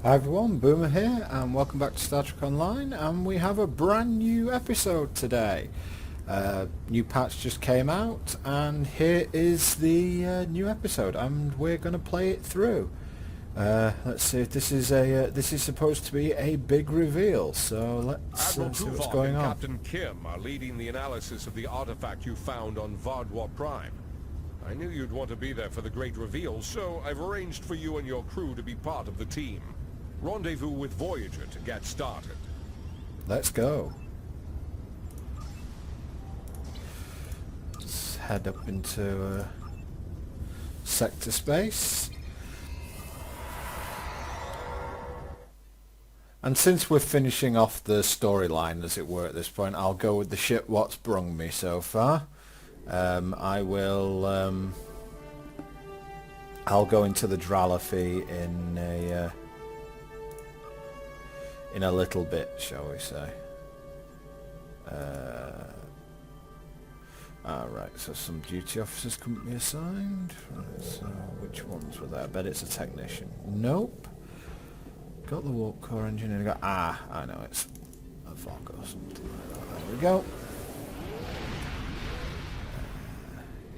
Hi everyone, Boomer here, and welcome back to Star Trek Online, and we have a brand new episode today. New patch just came out, and here is the new episode, and we're going to play it through. Let's see if this is supposed to be a big reveal, so let's see what's going on. Captain Kim are leading the analysis of the artifact you found on Vardwa Prime. I knew you'd want to be there for the great reveal, so I've arranged for you and your crew to be part of the team. Rendezvous with Voyager to get started. Let's go. Let's head up into sector space. And since we're finishing off the storyline, as it were, at this point, I'll go with the ship what's brung me so far. I'll go into the Dralafi in a little bit, shall we say. Alright, so some duty officers couldn't be assigned. Right, so which ones were there? I bet it's a technician. Nope. Got the warp core engineer. Got I know, it's a fog or something like that. There we go.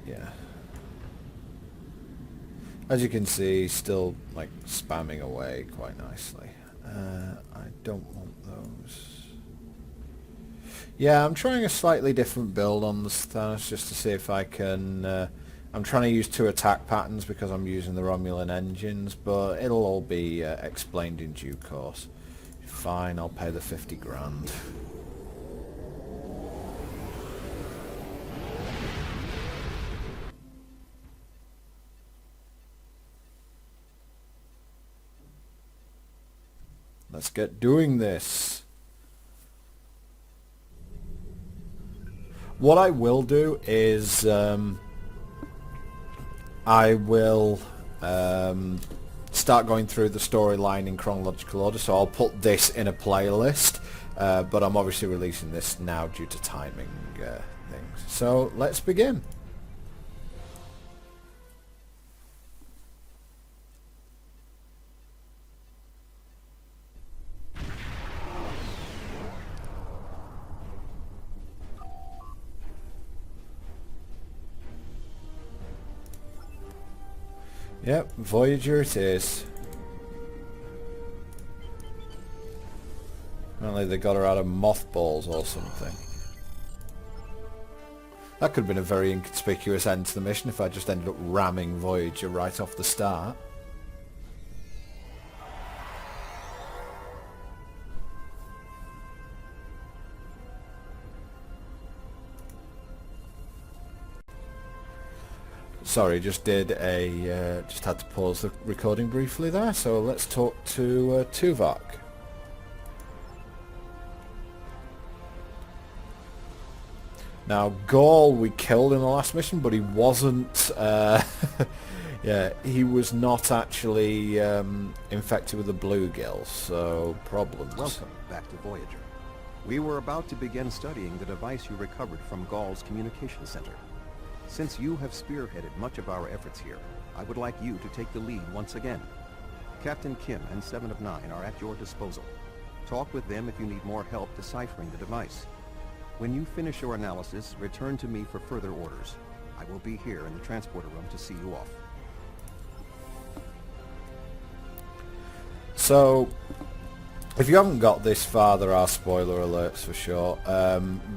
Yeah. As you can see, still like spamming away quite nicely. I don't want those. Yeah, I'm trying a slightly different build on the Thanos just to see if I can... I'm trying to use two attack patterns because I'm using the Romulan engines, but it'll all be explained in due course. Fine, I'll pay the 50 grand. Let's get doing this. What I will do is I will start going through the storyline in chronological order, so I'll put this in a playlist, but I'm obviously releasing this now due to timing things. So let's begin. Yep, Voyager it is. Apparently they got her out of mothballs or something. That could have been a very inconspicuous end to the mission if I just ended up ramming Voyager right off the start. Sorry, just had to pause the recording briefly there, so let's talk to Tuvok. Now, Gaul we killed in the last mission, but he wasn't, yeah, he was not actually infected with the bluegill, so problems. Welcome back to Voyager. We were about to begin studying the device you recovered from Gaul's communication center. Since you have spearheaded much of our efforts here, I would like you to take the lead once again. Captain Kim and 7 of 9 are at your disposal. Talk with them if you need more help deciphering the device. When you finish your analysis, return to me for further orders. I will be here in the transporter room to see you off. So, if you haven't got this far, there are spoiler alerts for sure,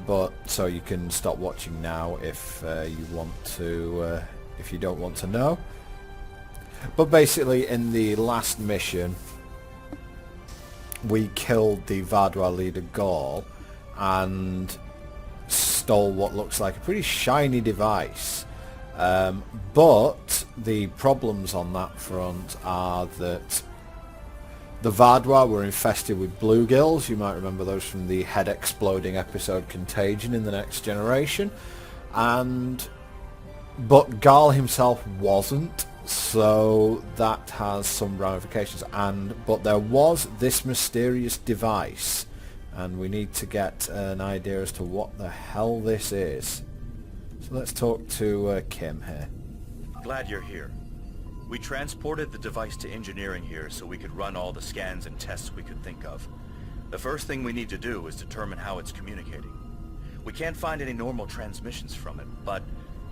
but so you can stop watching now if you want to, if you don't want to know. But basically, in the last mission, we killed the Vardwa leader Gaul and stole what looks like a pretty shiny device. But the problems on that front are that the Vardwa were infested with bluegills. You might remember those from the head-exploding episode Contagion in The Next Generation. But Gaul himself wasn't, so that has some ramifications. But there was this mysterious device, and we need to get an idea as to what the hell this is. So let's talk to Kim here. Glad you're here. We transported the device to engineering here so we could run all the scans and tests we could think of. The first thing we need to do is determine how it's communicating. We can't find any normal transmissions from it, but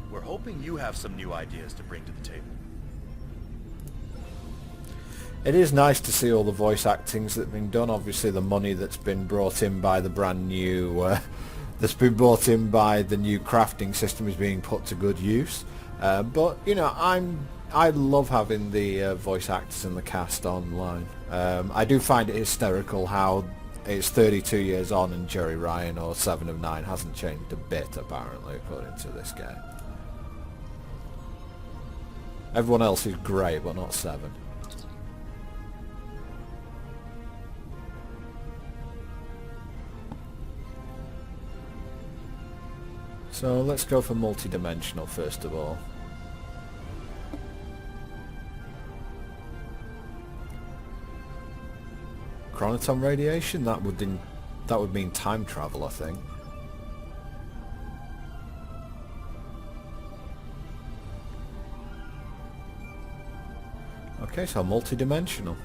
we're hoping you have some new ideas to bring to the table. It is nice to see all the voice actings that have been done. Obviously the money that's been brought in by the brand new that's been brought in by the new crafting system is being put to good use. But you know, I love having the voice actors in the cast online. I do find it hysterical how it's 32 years on and Jerry Ryan or 7 of 9 hasn't changed a bit, apparently, according to this game. Everyone else is great, but not 7. So let's go for multi-dimensional first of all. Chronoton radiation? That would mean time travel, I think. Okay, so multi-dimensional.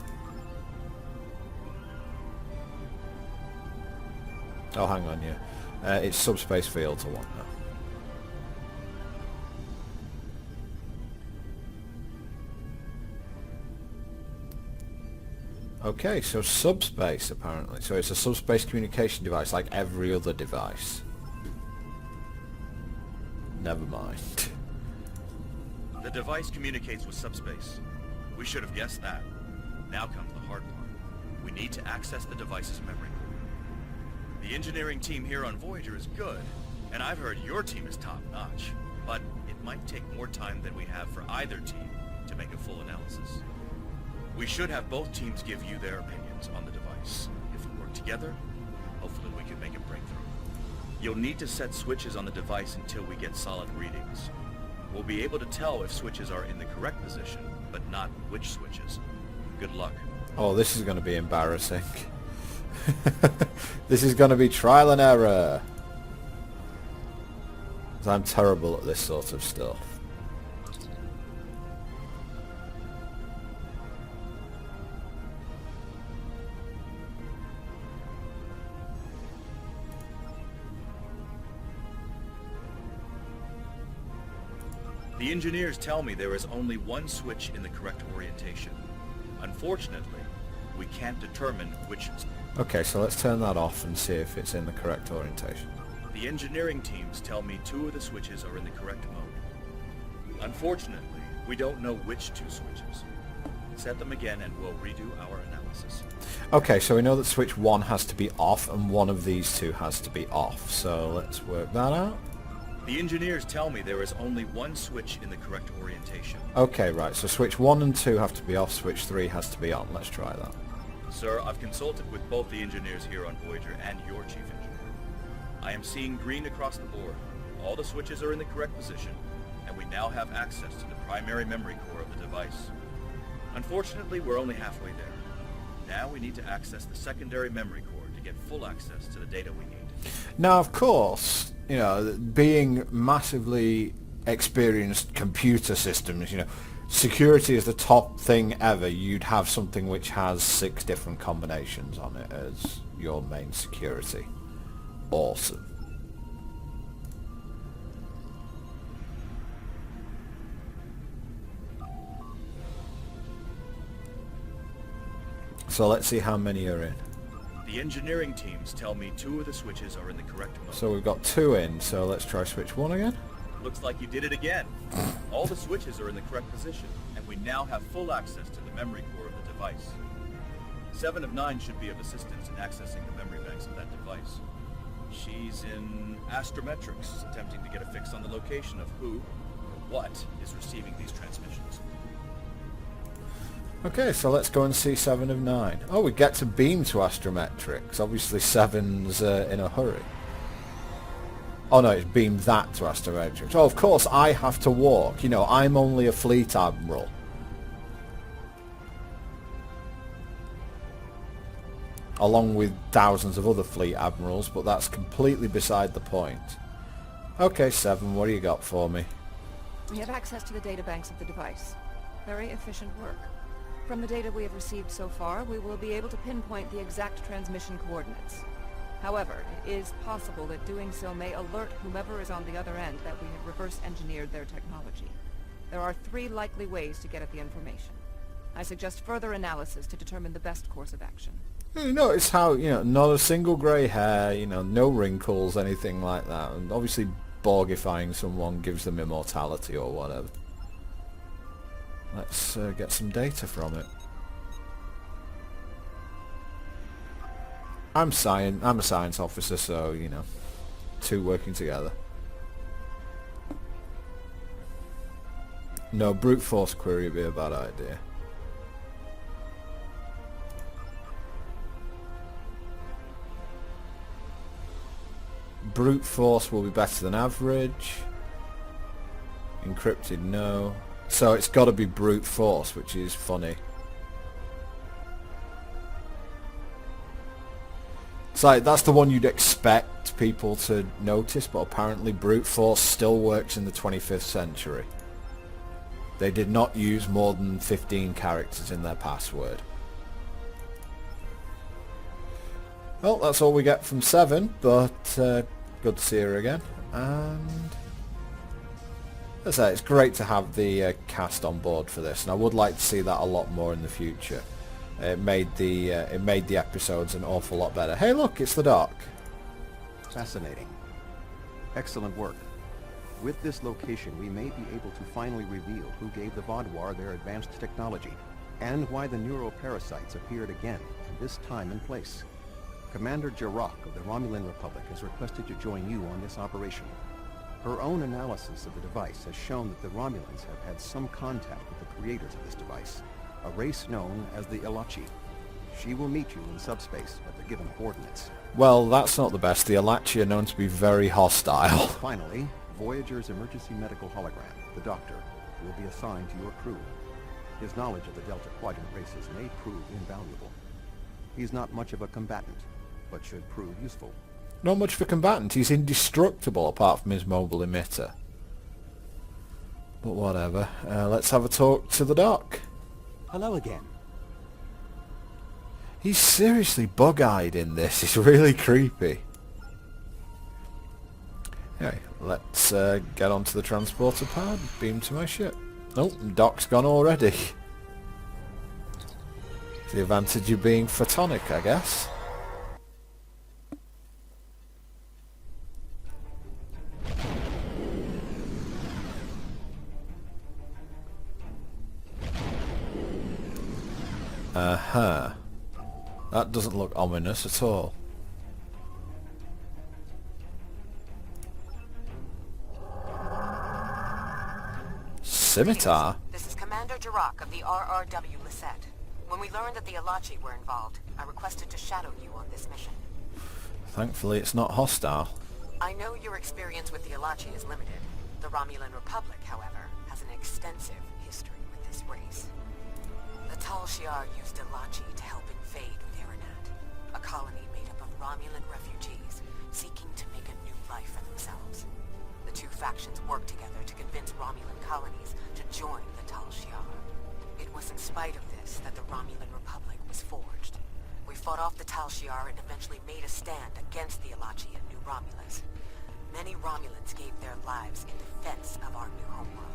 Oh, hang on, yeah. It's subspace fields I want now. Okay, so subspace apparently. So it's a subspace communication device like every other device. Never mind. The device communicates with subspace. We should have guessed that. Now comes the hard part. We need to access the device's memory core. The engineering team here on Voyager is good, and I've heard your team is top-notch, but it might take more time than we have for either team to make a full analysis. We should have both teams give you their opinions on the device. If we work together, hopefully we can make a breakthrough. You'll need to set switches on the device until we get solid readings. We'll be able to tell if switches are in the correct position, but not which switches. Good luck. Oh, this is going to be embarrassing. This is going to be trial and error. 'Cause I'm terrible at this sort of stuff. The engineers tell me there is only one switch in the correct orientation. Unfortunately, we can't determine which... Okay, so let's turn that off and see if it's in the correct orientation. The engineering teams tell me 2 of the switches are in the correct mode. Unfortunately, we don't know which 2 switches. Set them again and we'll redo our analysis. Okay, so we know that switch 1 has to be off and one of these 2 has to be off. So let's work that out. The engineers tell me there is only one switch in the correct orientation. Okay, right, so switch 1 and 2 have to be off, switch 3 has to be on. Let's try that. Sir, I've consulted with both the engineers here on Voyager and your chief engineer. I am seeing green across the board. All the switches are in the correct position, and we now have access to the primary memory core of the device. Unfortunately, we're only halfway there. Now we need to access the secondary memory core to get full access to the data we need. Now, of course, you know, being massively experienced computer systems, you know, security is the top thing ever. You'd have something which has 6 different combinations on it as your main security. Awesome. So let's see how many are in. The engineering teams tell me 2 of the switches are in the correct mode. So we've got 2 in, so let's try switch 1 again. Looks like you did it again. All the switches are in the correct position, and we now have full access to the memory core of the device. 7 of 9 should be of assistance in accessing the memory banks of that device. She's in Astrometrics, attempting to get a fix on the location of who or what is receiving these transmissions. Okay, so let's go and see 7 of 9. Oh, we get to beam to Astrometrics. Obviously 7's in a hurry. Oh no, it's beamed that to Astrometrics. Oh, of course I have to walk. You know, I'm only a fleet admiral. Along with thousands of other fleet admirals, but that's completely beside the point. Okay, 7, what do you got for me? We have access to the databanks of the device. Very efficient work. From the data we have received so far, we will be able to pinpoint the exact transmission coordinates. However, it is possible that doing so may alert whomever is on the other end that we have reverse-engineered their technology. There are 3 likely ways to get at the information. I suggest further analysis to determine the best course of action. You notice how, not a single grey hair, no wrinkles, anything like that. And obviously Borgifying someone gives them immortality or whatever. Let's get some data from it. I'm a science officer, so, 2 working together. No, brute force query would be a bad idea. Brute force will be better than average. Encrypted, no. So it's got to be brute force, which is funny. It's like, that's the one you'd expect people to notice, but apparently brute force still works in the 25th century. They did not use more than 15 characters in their password. Well, that's all we get from 7, but good to see her again. And as I say, it's great to have the cast on board for this, and I would like to see that a lot more in the future. It made the episodes an awful lot better. Hey, look, it's the Doc. Fascinating. Excellent work. With this location, we may be able to finally reveal who gave the Vaadwaur their advanced technology, and why the neuroparasites appeared again, this time and place. Commander Jarrah of the Romulan Republic has requested to join you on this operation. Her own analysis of the device has shown that the Romulans have had some contact with the creators of this device, a race known as the Ilachi. She will meet you in subspace at the given coordinates. Well, that's not the best. The Ilachi are known to be very hostile. Finally, Voyager's emergency medical hologram, the Doctor, will be assigned to your crew. His knowledge of the Delta Quadrant races may prove invaluable. He's not much of a combatant, but should prove useful. Not much of a combatant. He's indestructible apart from his mobile emitter. But whatever. Let's have a talk to the Doc. Hello again. He's seriously bug-eyed in this. It's really creepy. Anyway, let's get onto the transporter pad. Beam to my ship. Oh, Doc's gone already. The advantage of being photonic, I guess. That doesn't look ominous at all. Scimitar? This is Commander Jarrah of the RRW Lisette. When we learned that the Ilachi were involved, I requested to shadow you on this mission. Thankfully it's not hostile. I know your experience with the Ilachi is limited. The Romulan Republic, however, has an extensive history with this race. The Tal Shiar used Ilachi to help invade Utherinat, a colony made up of Romulan refugees seeking to make a new life for themselves. The 2 factions worked together to convince Romulan colonies to join the Tal Shiar. It was in spite of this that the Romulan Republic was forged. We fought off the Tal Shiar and eventually made a stand against the Ilachi and New Romulus. Many Romulans gave their lives in defense of our new homeworld.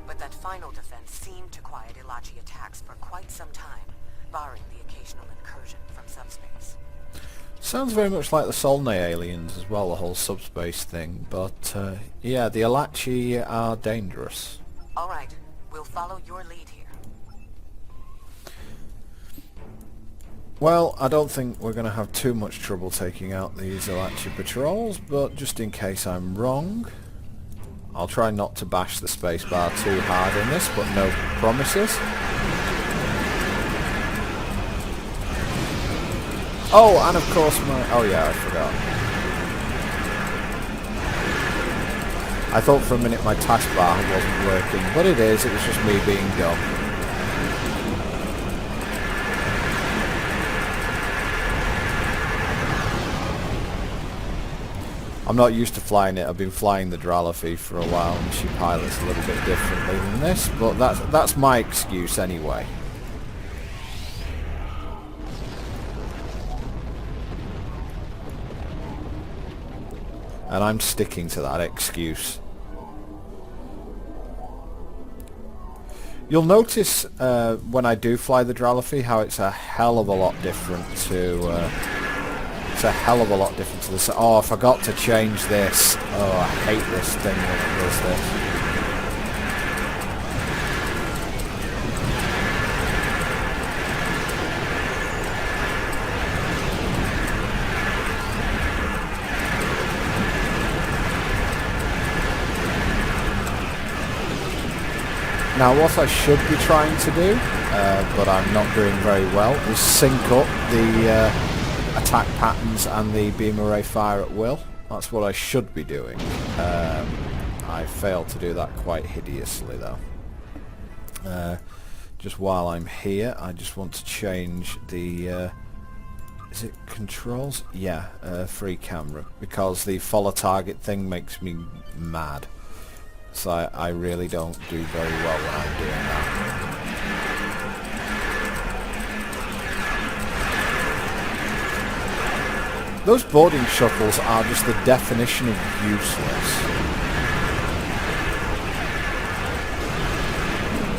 But that final defense seemed to quiet Ilachi attacks for quite some time, barring the occasional incursion from subspace. Sounds very much like the Solnay aliens as well, the whole subspace thing, but yeah, the Ilachi are dangerous. Alright, we'll follow your lead here. Well, I don't think we're going to have too much trouble taking out these Ilachi patrols, but just in case I'm wrong, I'll try not to bash the spacebar too hard in this, but no promises. Oh, and of course oh yeah, I forgot. I thought for a minute my taskbar wasn't working, but it is, it was just me being dumb. I'm not used to flying it. I've been flying the Dralafi for a while, and she pilots a little bit differently than this, but that's my excuse anyway. And I'm sticking to that excuse. You'll notice when I do fly the Dralafi how it's a hell of a lot different to this. Oh, I forgot to change this. Oh, I hate this thing when it does this. Now what I should be trying to do, but I'm not doing very well, is sync up the attack patterns and the beam array fire at will. That's what I should be doing. I failed to do that quite hideously though. Just while I'm here, I just want to change the... is it controls? Yeah, free camera, because the follow target thing makes me mad. So I really don't do very well when I'm doing that. Those boarding shuttles are just the definition of useless.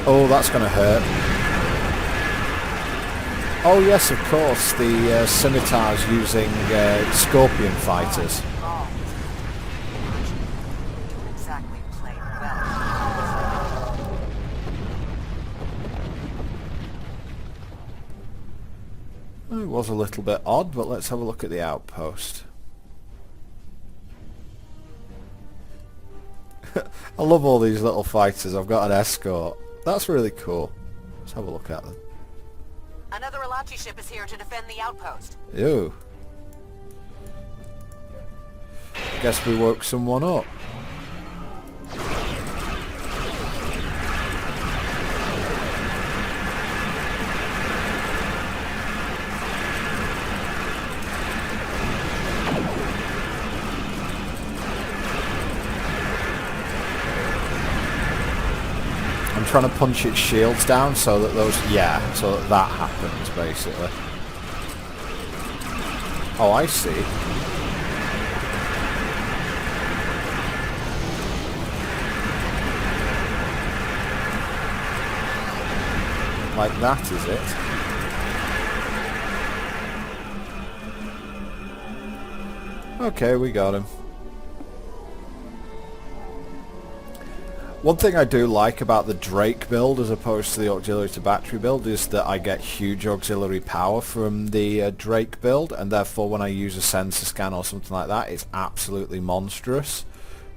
Oh, that's going to hurt. Oh yes, of course, the scimitars using scorpion fighters. It was a little bit odd, but let's have a look at the outpost. I love all these little fighters. I've got an escort. That's really cool. Let's have a look at them. Another Alachi ship is here to defend the outpost. Ew. Guess we woke someone up. I'm trying to punch its shields down so that those... yeah, so that happens, basically. Oh, I see. Like that, is it? Okay, we got him. One thing I do like about the Drake build as opposed to the auxiliary to battery build is that I get huge auxiliary power from the Drake build, and therefore when I use a sensor scan or something like that it's absolutely monstrous,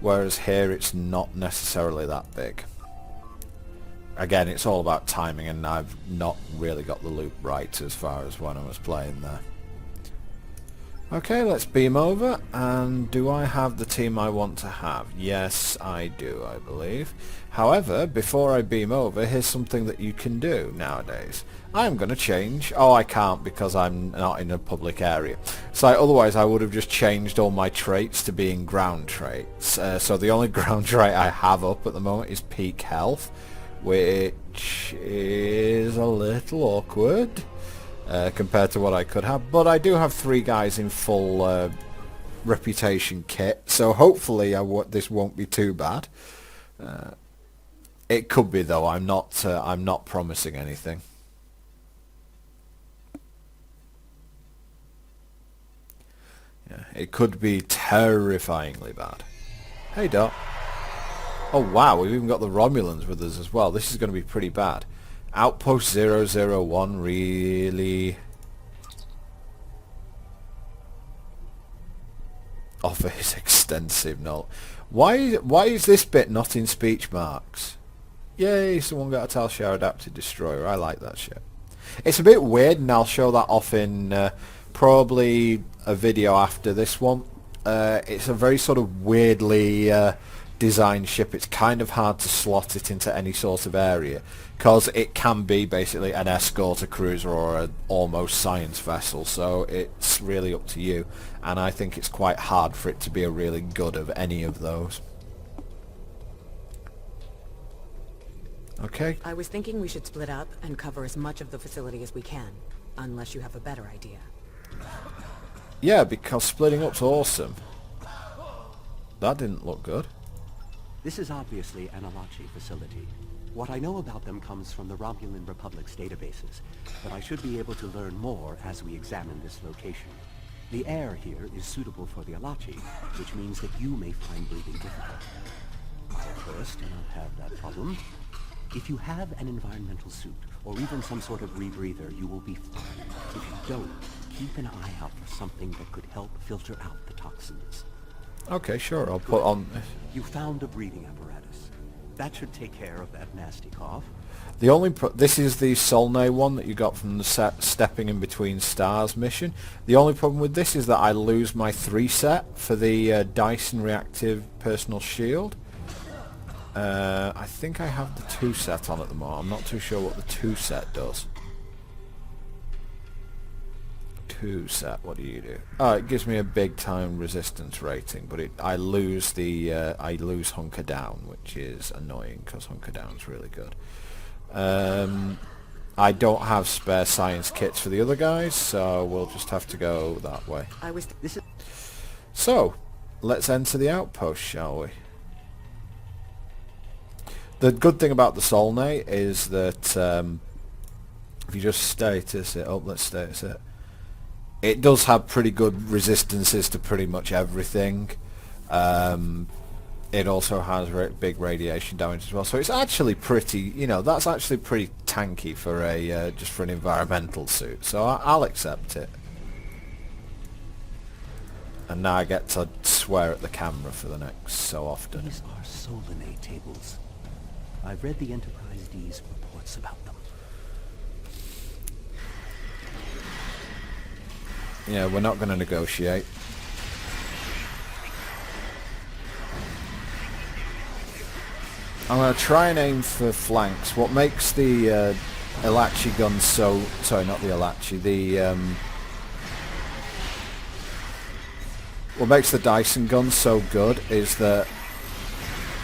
whereas here it's not necessarily that big. Again, it's all about timing, and I've not really got the loop right as far as when I was playing there. Okay, let's beam over, and do I have the team I want to have? Yes, I do, I believe. However, before I beam over, here's something that you can do nowadays. I'm going to change... oh, I can't because I'm not in a public area. So otherwise I would have just changed all my traits to being ground traits. So the only ground trait I have up at the moment is peak health, which is a little awkward. Compared to what I could have, but I do have 3 guys in full reputation kit, so hopefully this won't be too bad. It could be though. I'm not promising anything. Yeah, it could be terrifyingly bad. Hey Doc. Oh wow, we've even got the Romulans with us as well. This is going to be pretty bad. Outpost 001, really? Offer his extensive note. Why is this bit not in speech marks? Yay, someone got a Tal Shiar adapted destroyer. I like that shit. It's a bit weird, and I'll show that off in probably a video after this one. It's a very sort of weirdly designed ship, it's kind of hard to slot it into any sort of area, because it can be basically an escort, a cruiser, or an almost science vessel, so it's really up to you, and I think it's quite hard for it to be a really good of any of those. Okay. I was thinking we should split up and cover as much of the facility as we can, unless you have a better idea. Yeah, because splitting up's awesome. That didn't look good. This is obviously an Alachi facility. What I know about them comes from the Romulan Republic's databases, but I should be able to learn more as we examine this location. The air here is suitable for the Alachi, which means that you may find breathing difficult. First, and I'll have that problem. If you have an environmental suit, or even some sort of rebreather, you will be fine. If you don't, keep an eye out for something that could help filter out the toxins. Okay, sure, I'll put on... You found a breathing apparatus. That should take care of that nasty cough. The only this is the Solnay one that you got from the Stepping in Between Stars mission. The only problem with this is that I lose my 3 set for the Dyson Reactive Personal Shield. I think I have the 2 set on at the moment. I'm not too sure what the 2 set does. 2 set, what do you do? Oh, it gives me a big time resistance rating, but I lose Hunker Down, which is annoying because Hunker Down's really good. I don't have spare science kits for the other guys, so we'll just have to go that way. So, let's enter the outpost, shall we? The good thing about the Solnay is that if you just status it up, let's status it. It does have pretty good resistances to pretty much everything. It also has big radiation damage as well, so it's actually pretty, you know, that's actually pretty tanky for a just for an environmental suit. So I'll accept it. And now I get to swear at the camera for the next so often. These are Solanae tables. I've read the Enterprise D's reports about them. Yeah, we're not going to negotiate. I'm going to try and aim for flanks. What makes the Elachi gun so... Sorry, not the Elachi. What makes the Dyson gun so good is that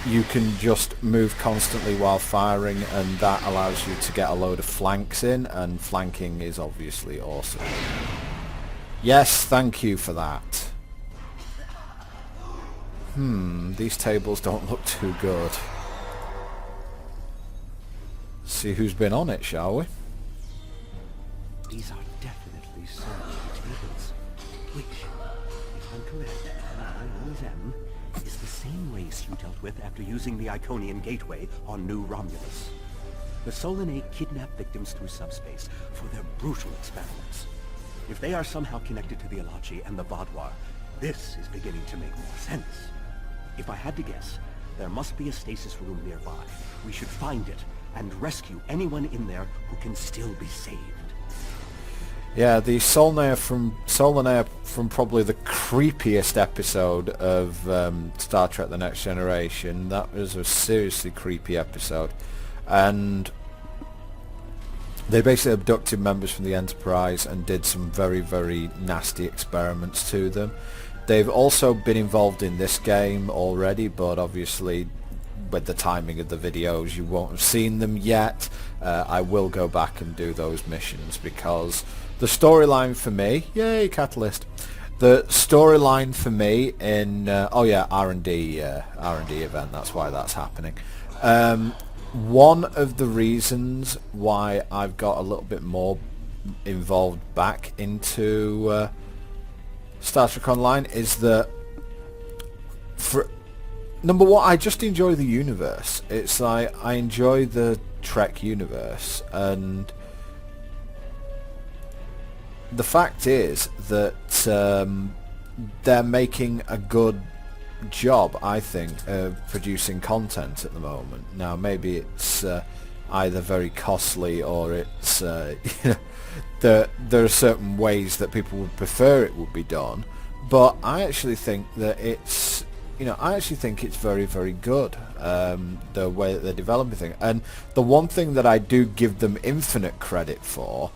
you can just move constantly while firing, and that allows you to get a load of flanks in, and flanking is obviously awesome. Yes, thank you for that. These tables don't look too good. See who's been on it, shall we? These are definitely Solanae tables, which, if I'm correct, and I always am, is the same race you dealt with after using the Iconian Gateway on New Romulus. The Solanae kidnap victims through subspace for their brutal experiments. If they are somehow connected to the Elachi and the Vaadwaur, this is beginning to make more sense. If I had to guess, there must be a stasis room nearby. We should find it and rescue anyone in there who can still be saved. Yeah, the Solanae from probably the creepiest episode of Star Trek The Next Generation. That was a seriously creepy episode. And they basically abducted members from the Enterprise and did some very, very nasty experiments to them. They've also been involved in this game already, but obviously with the timing of the videos you won't have seen them yet. I will go back and do those missions because the storyline for me... Yay, Catalyst! The storyline for me in... oh yeah, R&D event, that's why that's happening. One of the reasons why I've got a little bit more involved back into Star Trek Online is that, for number one, I just enjoy the universe. It's like, I enjoy the Trek universe, and the fact is that they're making a good job, I think, of producing content at the moment. Now maybe it's either very costly or it's you know, there are certain ways that people would prefer it would be done, but I actually think that it's you know, I actually think it's very, very good, the way that they're developing things. And the one thing that I do give them infinite credit for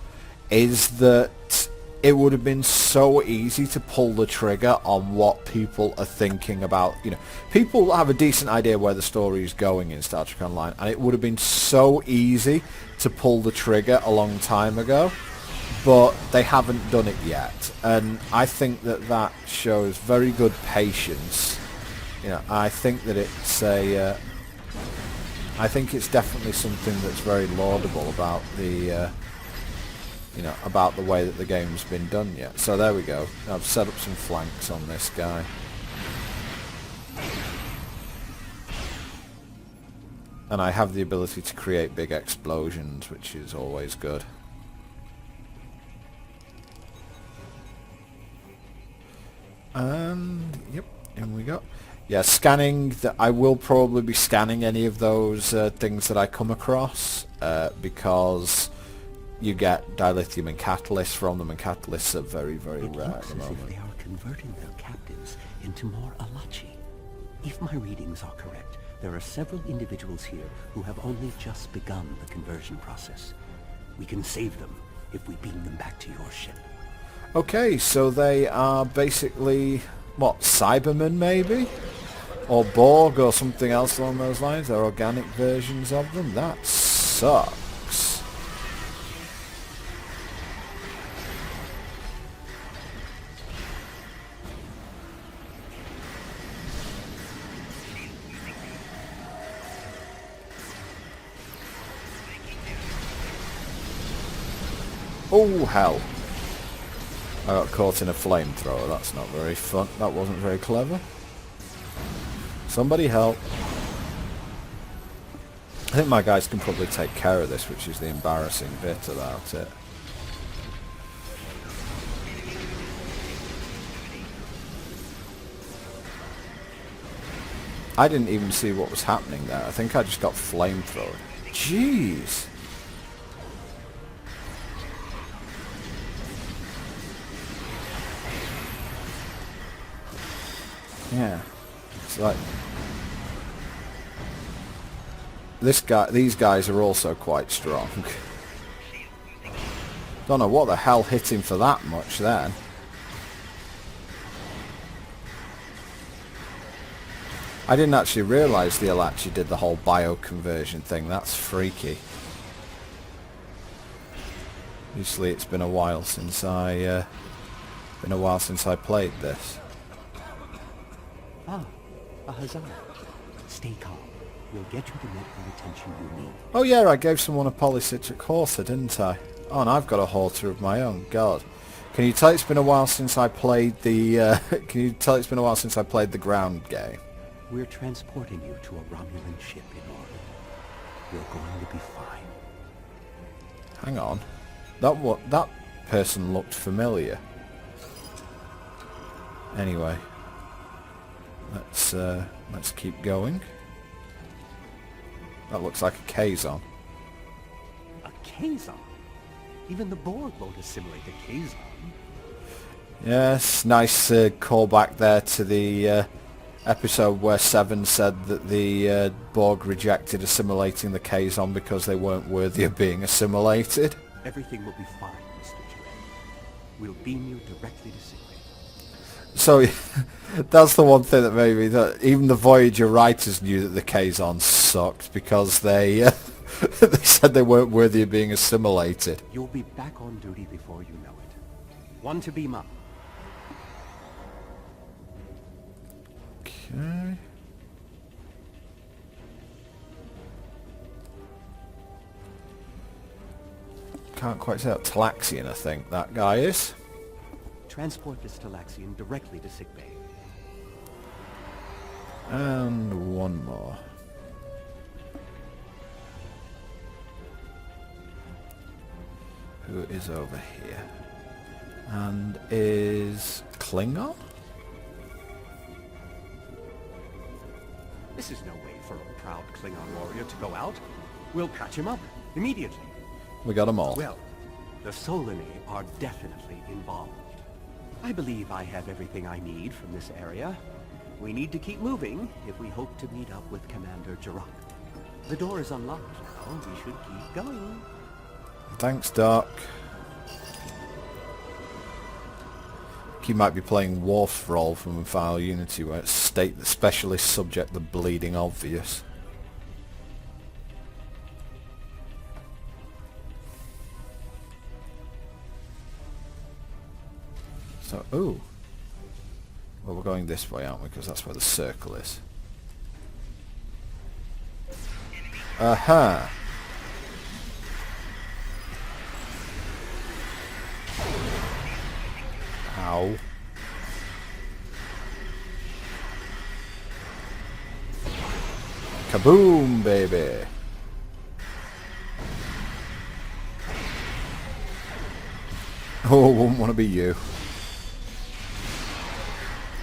is that it would have been so easy to pull the trigger on what people are thinking about. You know, people have a decent idea where the story is going in Star Trek Online, and it would have been so easy to pull the trigger a long time ago, but they haven't done it yet. And I think that that shows very good patience. You know, I think that it's a, I think it's definitely something that's very laudable about the, you know, about the way that the game's been done yet. So there we go. I've set up some flanks on this guy. And I have the ability to create big explosions, which is always good. And, yep, in we go. Yeah, scanning, I will probably be scanning any of those things that I come across, because you get dilithium and catalysts from them, and catalysts are very, very rare at the moment. It looks as if they are converting their captives into more Alachi. If my readings are correct, there are several individuals here who have only just begun the conversion process. We can save them if we beam them back to your ship. Okay, so they are basically, what, Cybermen maybe? Or Borg or something else along those lines? They're organic versions of them? That sucks. Oh, hell. I got caught in a flamethrower. That's not very fun. That wasn't very clever. Somebody help. I think my guys can probably take care of this, which is the embarrassing bit about it. I didn't even see what was happening there. I think I just got flamethrowered. Jeez. Yeah, it's like these guys are also quite strong. Don't know what the hell hit him for that much then. I didn't actually realise the Alachi did the whole bioconversion thing. That's freaky. Obviously, it's been a while since I played this. Ah, a huzzah. Stay calm. We'll get you the medical attention you need. Oh yeah, I gave someone a polycitric halter, didn't I? Oh, and I've got a halter of my own. God, can you tell it's been a while since I played the? Can you tell it's been a while since I played the ground game? We're transporting you to a Romulan ship in orbit. You're going to be fine. Hang on, that person looked familiar. Anyway, let's keep going. That looks like a Kazon. A Kazon? Even the Borg won't assimilate a Kazon. Yes, nice callback there to the episode where Seven said that the Borg rejected assimilating the Kazon because they weren't worthy of being assimilated. Everything will be fine, Mr. J. We'll beam you directly to Sick Bay. So that's the one thing that made me that even the Voyager writers knew that the Kazons sucked because they they said they weren't worthy of being assimilated. You'll be back on duty before you know it. One to beam up. Okay. Can't quite say that. Talaxian, I think that guy is. Transport this Talaxian directly to Sick Bay. And one more. Who is over here? And is Klingon? This is no way for a proud Klingon warrior to go out. We'll patch him up immediately. We got them all. Well, the Solanae are definitely involved. I believe I have everything I need from this area. We need to keep moving if we hope to meet up with Commander Jirok. The door is unlocked now. We should keep going. Thanks, Doc. You might be playing Worf's role from Final Unity, where it's state the specialist subject the bleeding obvious. So, ooh. Well, we're going this way, aren't we? Because that's where the circle is. Aha! Ow. Kaboom, baby! Oh, wouldn't want to be you.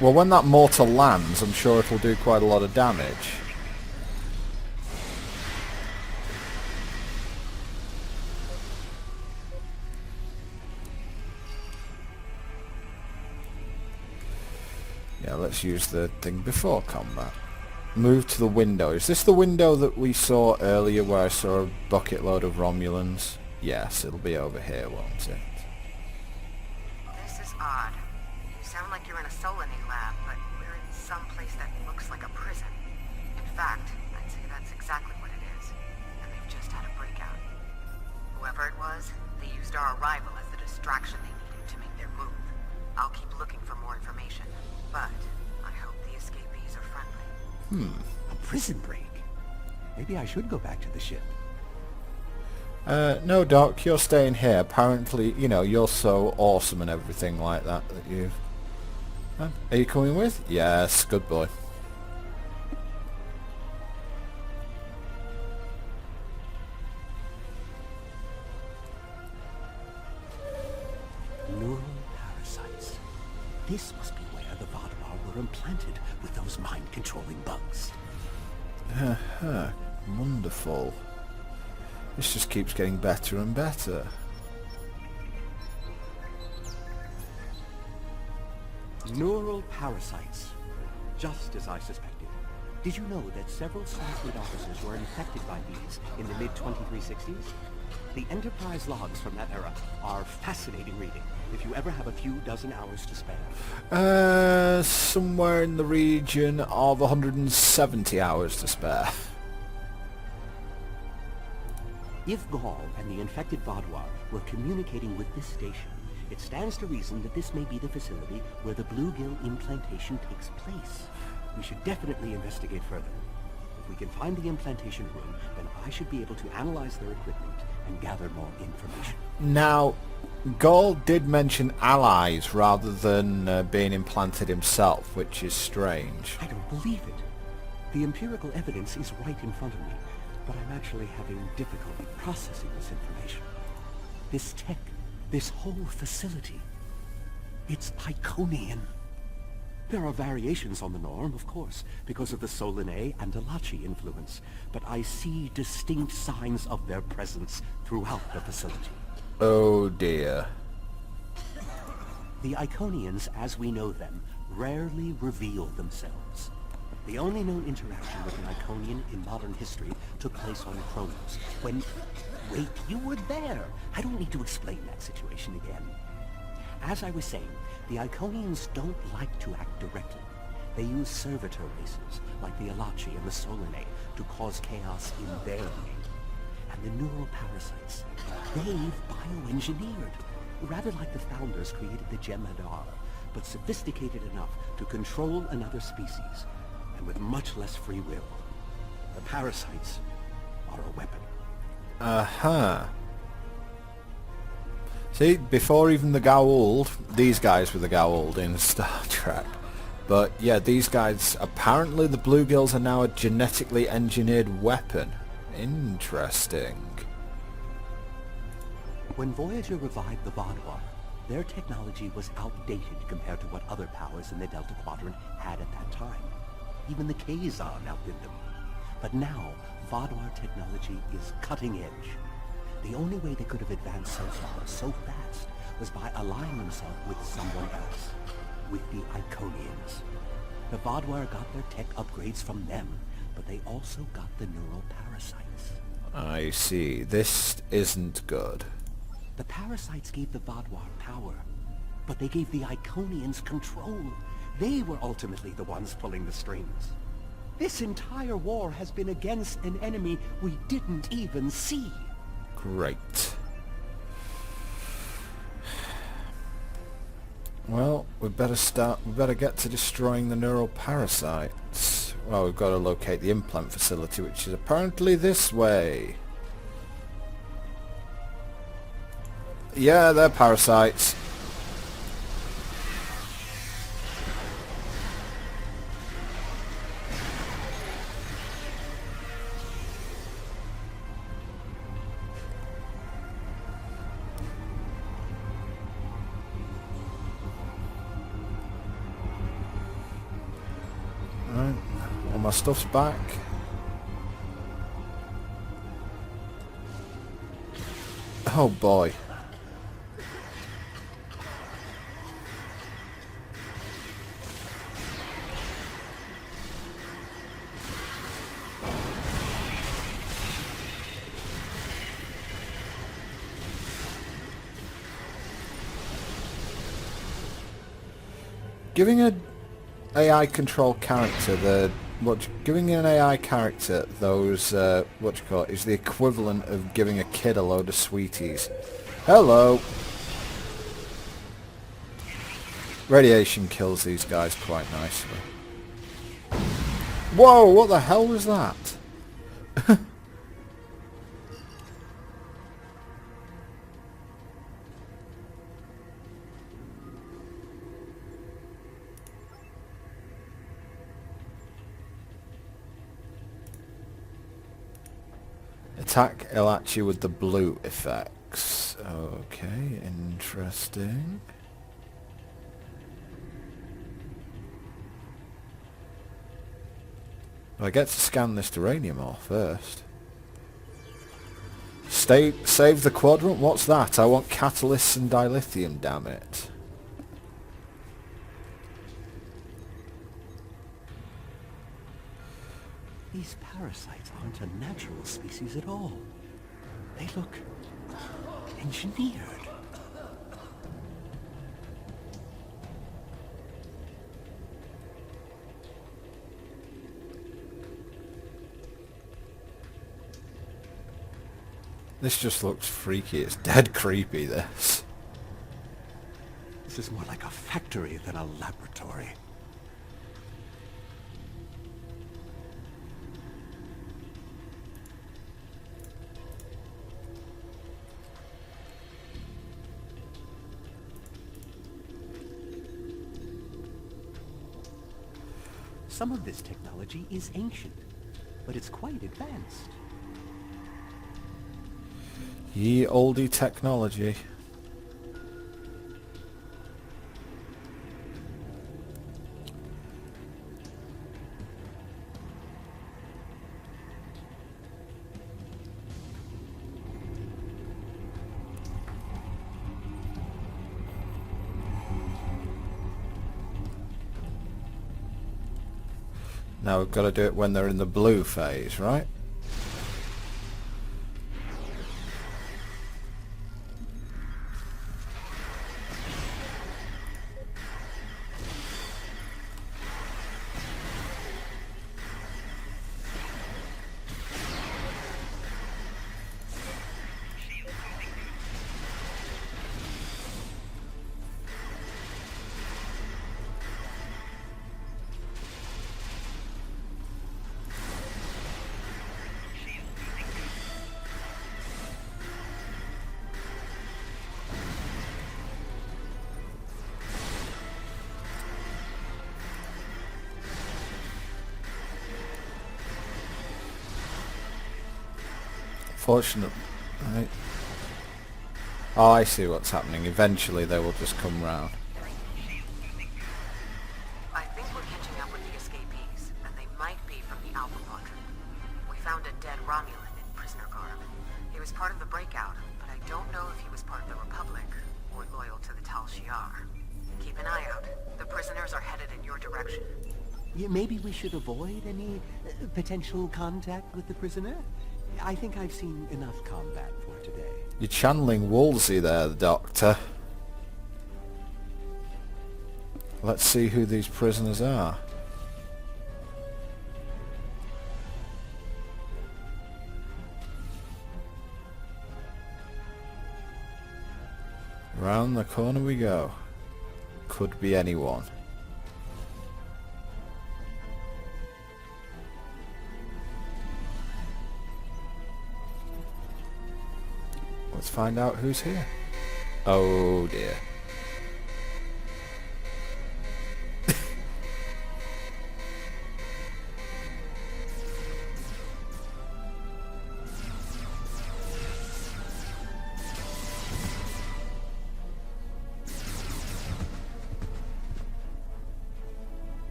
Well, when that mortar lands, I'm sure it'll do quite a lot of damage. Yeah, let's use the thing before combat. Move to the window. Is this the window that we saw earlier where I saw a bucket load of Romulans? Yes, it'll be over here, won't it? This is odd. You sound like you're in a Solany lab, but we're in some place that looks like a prison. In fact, I'd say that's exactly what it is. And they've just had a breakout. Whoever it was, they used our arrival as the distraction they needed to make their move. I'll keep looking for more information, but I hope the escapees are friendly. A prison break? Maybe I should go back to the ship. No, Doc, you're staying here. Apparently, you know, you're so awesome and everything like that you've... Huh? Are you coming with? Yes, good boy. Neural parasites. This must be where the Vaadwaur were implanted with those mind-controlling bugs. Wonderful. This just keeps getting better and better. Neural parasites. Just as I suspected. Did you know that several Starfleet officers were infected by these in the mid-2360s? The Enterprise logs from that era are fascinating reading, if you ever have a few dozen hours to spare. Somewhere in the region of 170 hours to spare. If Gaul and the infected Vaadwaur were communicating with this station, it stands to reason that this may be the facility where the bluegill implantation takes place. We should definitely investigate further. If we can find the implantation room, then I should be able to analyze their equipment and gather more information. Now, Gaul did mention allies rather than being implanted himself, which is strange. I don't believe it. The empirical evidence is right in front of me, but I'm actually having difficulty processing this information. This tech, this whole facility, it's Iconian. There are variations on the norm, of course, because of the Solanae and Alachi influence, but I see distinct signs of their presence throughout the facility. Oh dear. The Iconians, as we know them, rarely reveal themselves. The only known interaction with an Iconian in modern history took place on Kronos, when... Wait, you were there! I don't need to explain that situation again. As I was saying, the Iconians don't like to act directly. They use servitor races, like the Alachi and the Solanae, to cause chaos in their name. And the neural parasites, they've bioengineered. Rather like the founders created the Jem'Hadar, but sophisticated enough to control another species, and with much less free will. The parasites are a weapon. Uh-huh. See, before even the Goa'uld, these guys were the Goa'uld in Star Trek. But yeah, these guys, apparently the bluegills are now a genetically engineered weapon. Interesting. When Voyager revived the Vaadwaur, their technology was outdated compared to what other powers in the Delta Quadrant had at that time. Even the Kazon outdid them. But now, Vaadwaur technology is cutting edge. The only way they could have advanced so far, so fast, was by allying themselves with someone else. With the Iconians. The Vaadwaur got their tech upgrades from them, but they also got the neural parasites. I see. This isn't good. The parasites gave the Vaadwaur power, but they gave the Iconians control. They were ultimately the ones pulling the strings. This entire war has been against an enemy we didn't even see. Great. Well, we better get to destroying the neural parasites. Well, we've got to locate the implant facility, which is apparently this way. Yeah, they're parasites. Alright, all my stuff's back. Oh boy. Giving an AI control character giving an AI character those is the equivalent of giving a kid a load of sweeties. Hello. Radiation kills these guys quite nicely. Whoa, what the hell was that? Attack Elachi with the blue effects. Okay, interesting. I get to scan this uranium ore first. Save the quadrant? What's that? I want catalysts and dilithium, damn it. These parasites aren't a natural species at all. They look engineered. This just looks freaky. It's dead creepy, this. This is more like a factory than a laboratory. Some of this technology is ancient, but it's quite advanced. Ye oldie technology. Now we've got to do it when they're in the blue phase, right? Fortunate, right? Oh, I see what's happening. Eventually they will just come round. I think we're catching up with the escapees, and they might be from the Alpha Quadrant. We found a dead Romulan in prisoner garb. He was part of the breakout, but I don't know if he was part of the Republic, or loyal to the Tal Shiar. Keep an eye out. The prisoners are headed in your direction. Maybe we should avoid any potential contact with the prisoner? I think I've seen enough combat for today. You're channeling Wolsey there, the Doctor. Let's see who these prisoners are. Round the corner we go. Could be anyone. Let's find out who's here. Oh dear.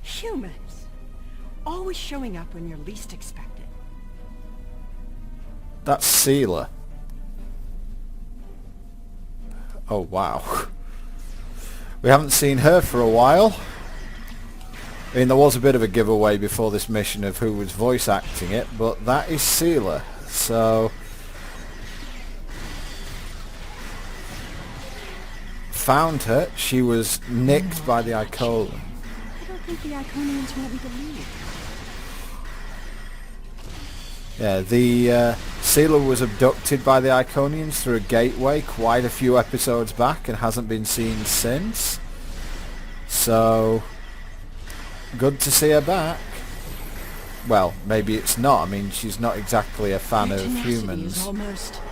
Humans. Always showing up when you're least expected. That's Sela. Oh wow. We haven't seen her for a while. I mean, there was a bit of a giveaway before this mission of who was voice acting it, but that is Sela. So found her. She was nicked by the Iconian. I don't think the Iconians want me to leave. Yeah, the Sela was abducted by the Iconians through a gateway quite a few episodes back and hasn't been seen since. So, good to see her back. Well, maybe it's not. I mean, she's not exactly a fan Their of tenacity humans. is almost admirable.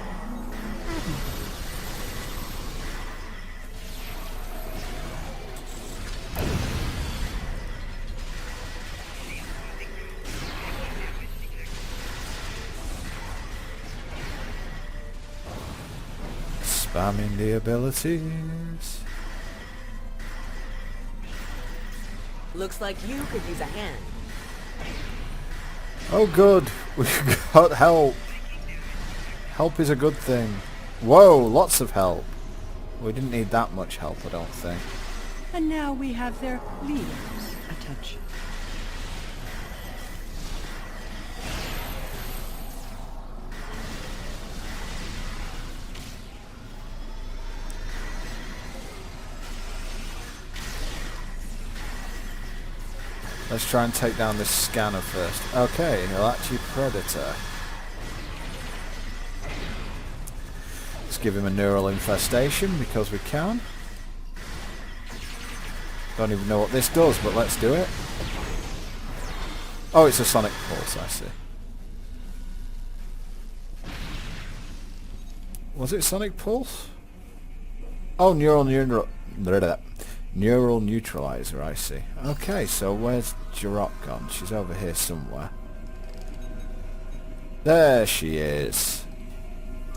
Spamming the abilities. Looks like you could use a hand. Oh good, we've got help. Help is a good thing. Whoa, lots of help. We didn't need that much help, I don't think. And now we have their leader's attention. Let's try and take down this scanner first. Okay, Ilachi Predator. Let's give him a neural infestation because we can. Don't even know what this does, but let's do it. Oh, it's a sonic pulse, I see. Was it sonic pulse? Oh, neural neutralizer, I see. Okay, so where's Jirok gone? She's over here somewhere. There she is.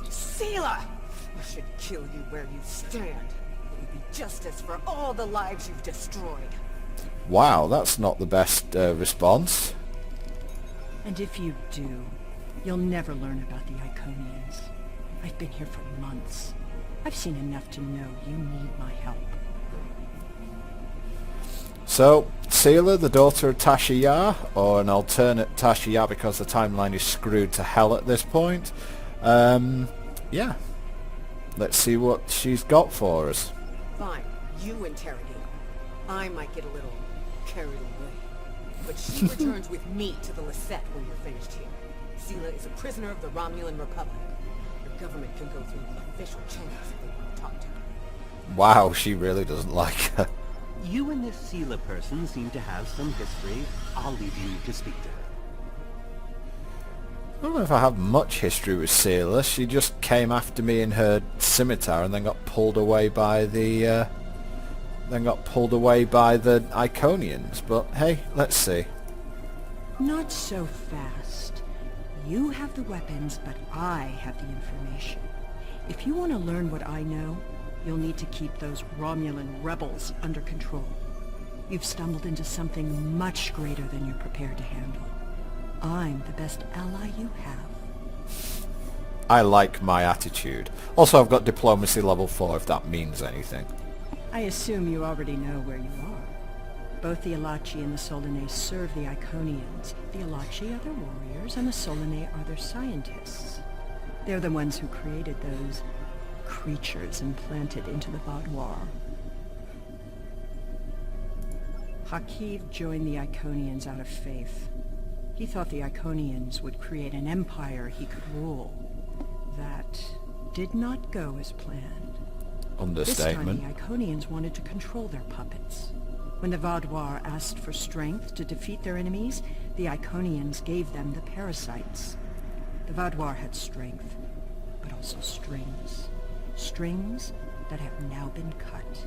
Sela! I should kill you where you stand. It would be justice for all the lives you've destroyed. Wow, that's not the best response. And if you do, you'll never learn about the Iconians. I've been here for months. I've seen enough to know you need my help. So, Sela, the daughter of Tasha Yar, or an alternate Tasha Yar because the timeline is screwed to hell at this point. Yeah. Let's see what she's got for us. Fine, you interrogate her. I might get a little carried away. But she returns with me to the Lisette when you're finished here. Sela is a prisoner of the Romulan Republic. Your government can go through official channels if they want to talk to her. Wow, she really doesn't like her. You and this Sela person seem to have some history. I'll leave you to speak to her. I don't know if I have much history with Sela. She just came after me in her scimitar and then got pulled away by the Iconians. But hey, let's see. Not so fast. You have the weapons, but I have the information. If you want to learn what I know, you'll need to keep those Romulan rebels under control. You've stumbled into something much greater than you're prepared to handle. I'm the best ally you have. I like my attitude. Also, I've got diplomacy level 4 if that means anything. I assume you already know where you are. Both the Alachi and the Solanae serve the Iconians. The Alachi are their warriors, and the Solanae are their scientists. They're the ones who created those creatures implanted into the Vaudoir. Hakiv joined the Iconians out of faith. He thought the Iconians would create an empire he could rule. That did not go as planned. Understatement. This time the Iconians wanted to control their puppets. When the Vaudoir asked for strength to defeat their enemies, the Iconians gave them the parasites. The Vaudoir had strength, but also strings. Strings that have now been cut.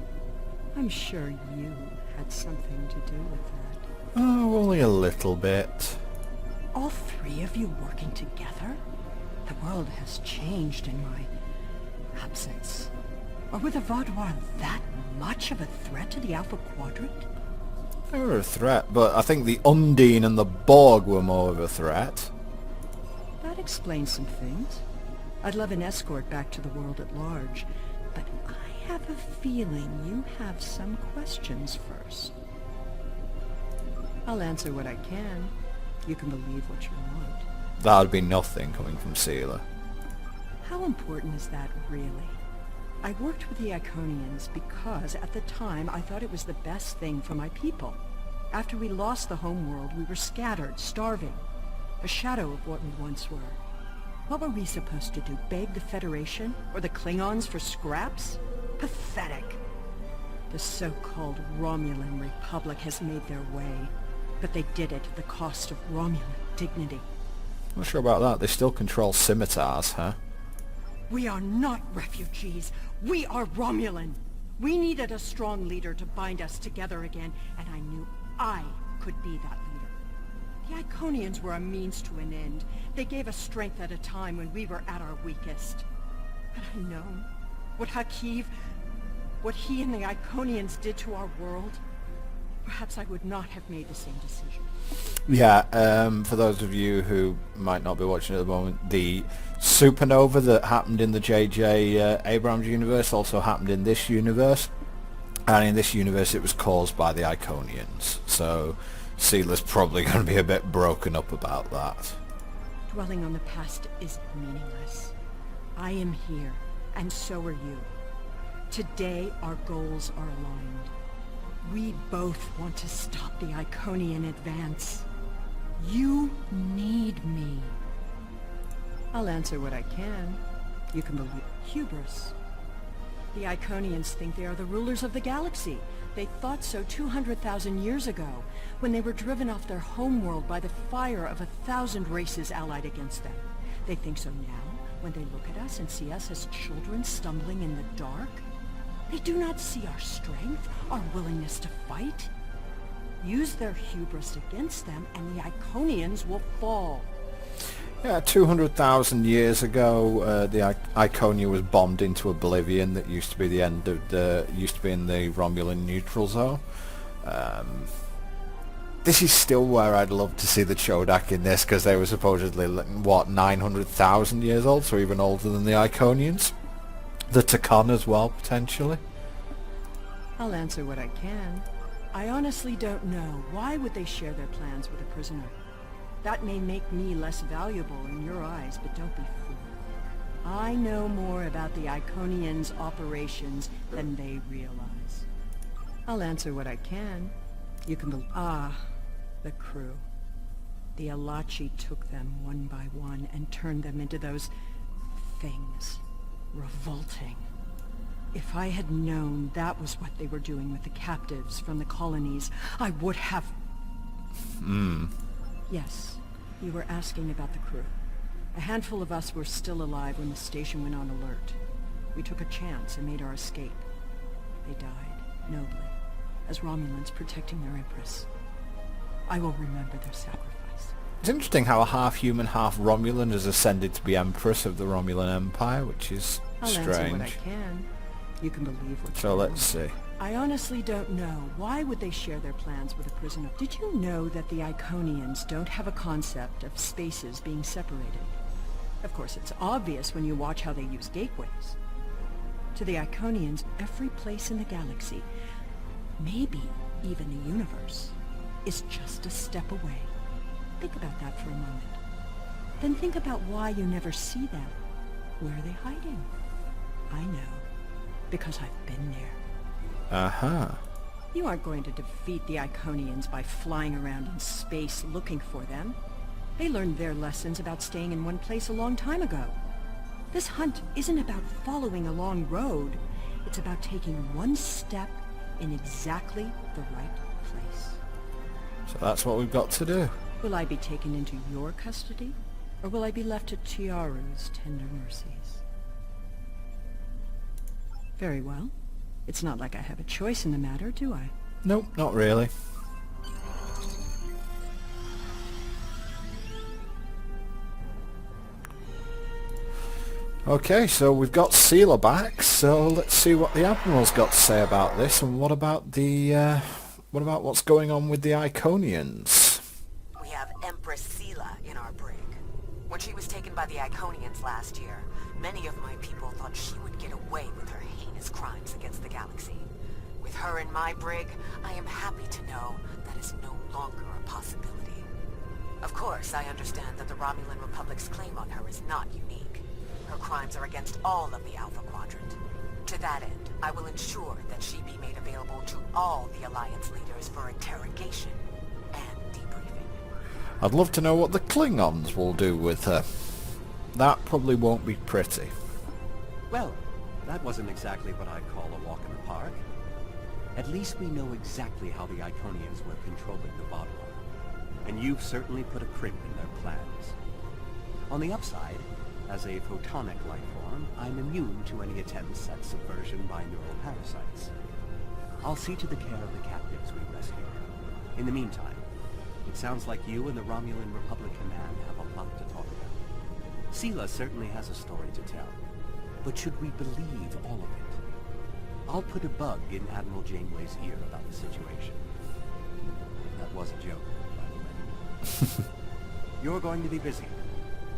I'm sure you had something to do with that. Oh, only a little bit. All three of you working together? The world has changed in my absence. Or were the Vaudoir that much of a threat to the Alpha Quadrant? They were a threat, but I think the Undine and the Borg were more of a threat. That explains some things. I'd love an escort back to the world at large, but I have a feeling you have some questions first. I'll answer what I can. You can believe what you want. That would be nothing coming from Sela. How important is that, really? I worked with the Iconians because, at the time, I thought it was the best thing for my people. After we lost the homeworld, we were scattered, starving. A shadow of what we once were. What were we supposed to do? Beg the Federation? Or the Klingons for scraps? Pathetic. The so-called Romulan Republic has made their way. But they did it at the cost of Romulan dignity. Not sure about that. They still control scimitars, huh? We are not refugees. We are Romulan. We needed a strong leader to bind us together again, and I knew I could be that leader. The Iconians were a means to an end. They gave us strength at a time when we were at our weakest. Had I known what Hakiv, what he and the Iconians did to our world, perhaps I would not have made the same decision. Yeah, for those of you who might not be watching at the moment, the supernova that happened in the J.J. Abrams universe also happened in this universe. And in this universe it was caused by the Iconians. So Sela's probably going to be a bit broken up about that. Dwelling on the past is meaningless. I am here, and so are you. Today our goals are aligned. We both want to stop the Iconian advance. You need me. I'll answer what I can. You can believe hubris. The Iconians think they are the rulers of the galaxy. They thought so 200,000 years ago, when they were driven off their homeworld by the fire of 1,000 races allied against them. They think so now, when they look at us and see us as children stumbling in the dark. They do not see our strength, our willingness to fight. Use their hubris against them, and the Iconians will fall. Yeah, 200,000 years ago, the Iconia was bombed into oblivion. That used to be the end of used to be in the Romulan neutral zone. This is still where I'd love to see the Chodak in this, because they were supposedly, what, 900,000 years old, so even older than the Iconians. The Takan as well, potentially. I'll answer what I can. I honestly don't know. Why would they share their plans with a prisoner? That may make me less valuable in your eyes, but don't be fooled. I know more about the Iconians' operations than they realize. I'll answer what I can. You can believe... the crew. The Alachi took them one by one and turned them into those... things. Revolting. If I had known that was what they were doing with the captives from the colonies, I would have... Yes, you were asking about the crew. A handful of us were still alive when the station went on alert. We took a chance and made our escape. They died, nobly, as Romulans protecting their Empress. I will remember their sacrifice. It's interesting how a half-human, half-Romulan has ascended to be Empress of the Romulan Empire, which is strange. I'll answer what I can. You can believe what So you let's want. see. I honestly don't know. Why would they share their plans with a prisoner? Did you know that the Iconians don't have a concept of spaces being separated? Of course, it's obvious when you watch how they use gateways. To the Iconians, every place in the galaxy, maybe even the universe, is just a step away. Think about that for a moment. Then think about why you never see them. Where are they hiding? I know, because I've been there. Uh-huh. You aren't going to defeat the Iconians by flying around in space looking for them. They learned their lessons about staying in one place a long time ago. This hunt isn't about following a long road. It's about taking one step in exactly the right place. So that's what we've got to do. Will I be taken into your custody, or will I be left to Tiaru's tender mercies? Very well. It's not like I have a choice in the matter, do I? Nope, not really. Okay, so we've got Sela back, so let's see what the Admiral's got to say about this, and what about what's going on with the Iconians? We have Empress Sela in our brig. When she was taken by the Iconians last year, many of my people thought she would get away with her heinous crimes against the galaxy. With her in my brig, I am happy to know that is no longer a possibility. Of course, I understand that the Romulan Republic's claim on her is not unique. Her crimes are against all of the Alpha Quadrant. To that end, I will ensure that she be made available to all the Alliance leaders for interrogation and debriefing. I'd love to know what the Klingons will do with her. That probably won't be pretty. Well, that wasn't exactly what I'd call a walk in the park. At least we know exactly how the Iconians were controlling the Vaadwaur. And you've certainly put a crimp in their plans. On the upside, as a photonic life form, I'm immune to any attempts at subversion by neural parasites. I'll see to the care of the captives we rescue. In the meantime, it sounds like you and the Romulan Republic Command have a lot to talk about. Sela certainly has a story to tell, but should we believe all of it? I'll put a bug in Admiral Janeway's ear about the situation. That was a joke, by the way. You're going to be busy.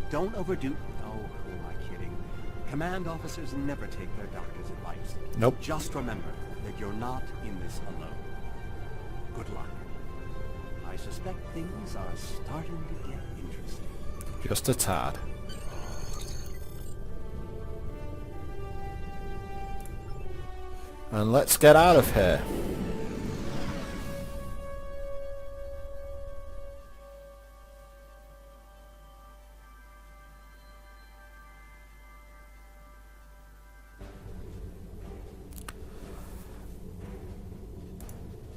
Don't overdo... Oh, who am I kidding? Command officers never take their doctor's advice. Nope. Just remember that you're not in this alone. Good luck. I suspect things are starting to get interesting. Just a tad. And let's get out of here.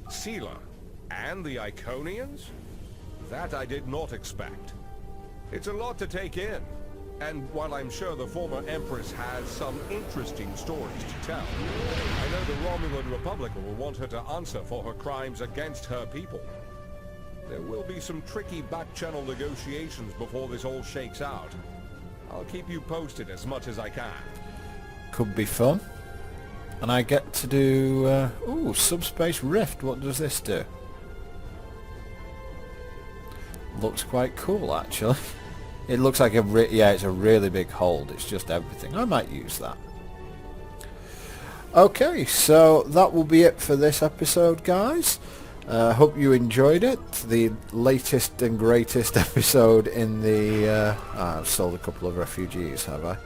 Sela and the Iconians? That I did not expect. It's a lot to take in. And while I'm sure the former Empress has some interesting stories to tell, I know the Romulan Republic will want her to answer for her crimes against her people. There will be some tricky back-channel negotiations before this all shakes out. I'll keep you posted as much as I can. Could be fun. And I get to do... ooh, Subspace Rift. What does this do? Looks quite cool, actually. It looks like yeah, it's a really big hold. It's just everything. I might use that. Okay, so that will be it for this episode, guys. Hope you enjoyed it. The latest and greatest episode in the... I've sold a couple of refugees, have I?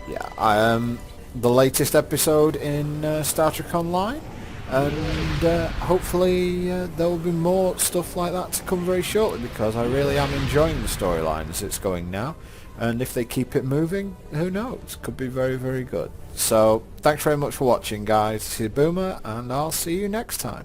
Yeah, the latest episode in Star Trek Online. And hopefully there will be more stuff like that to come very shortly, because I really am enjoying the storyline as it's going now, and if they keep it moving, who knows, could be very, very good. So thanks very much for watching, guys. This is Boomer, and I'll see you next time.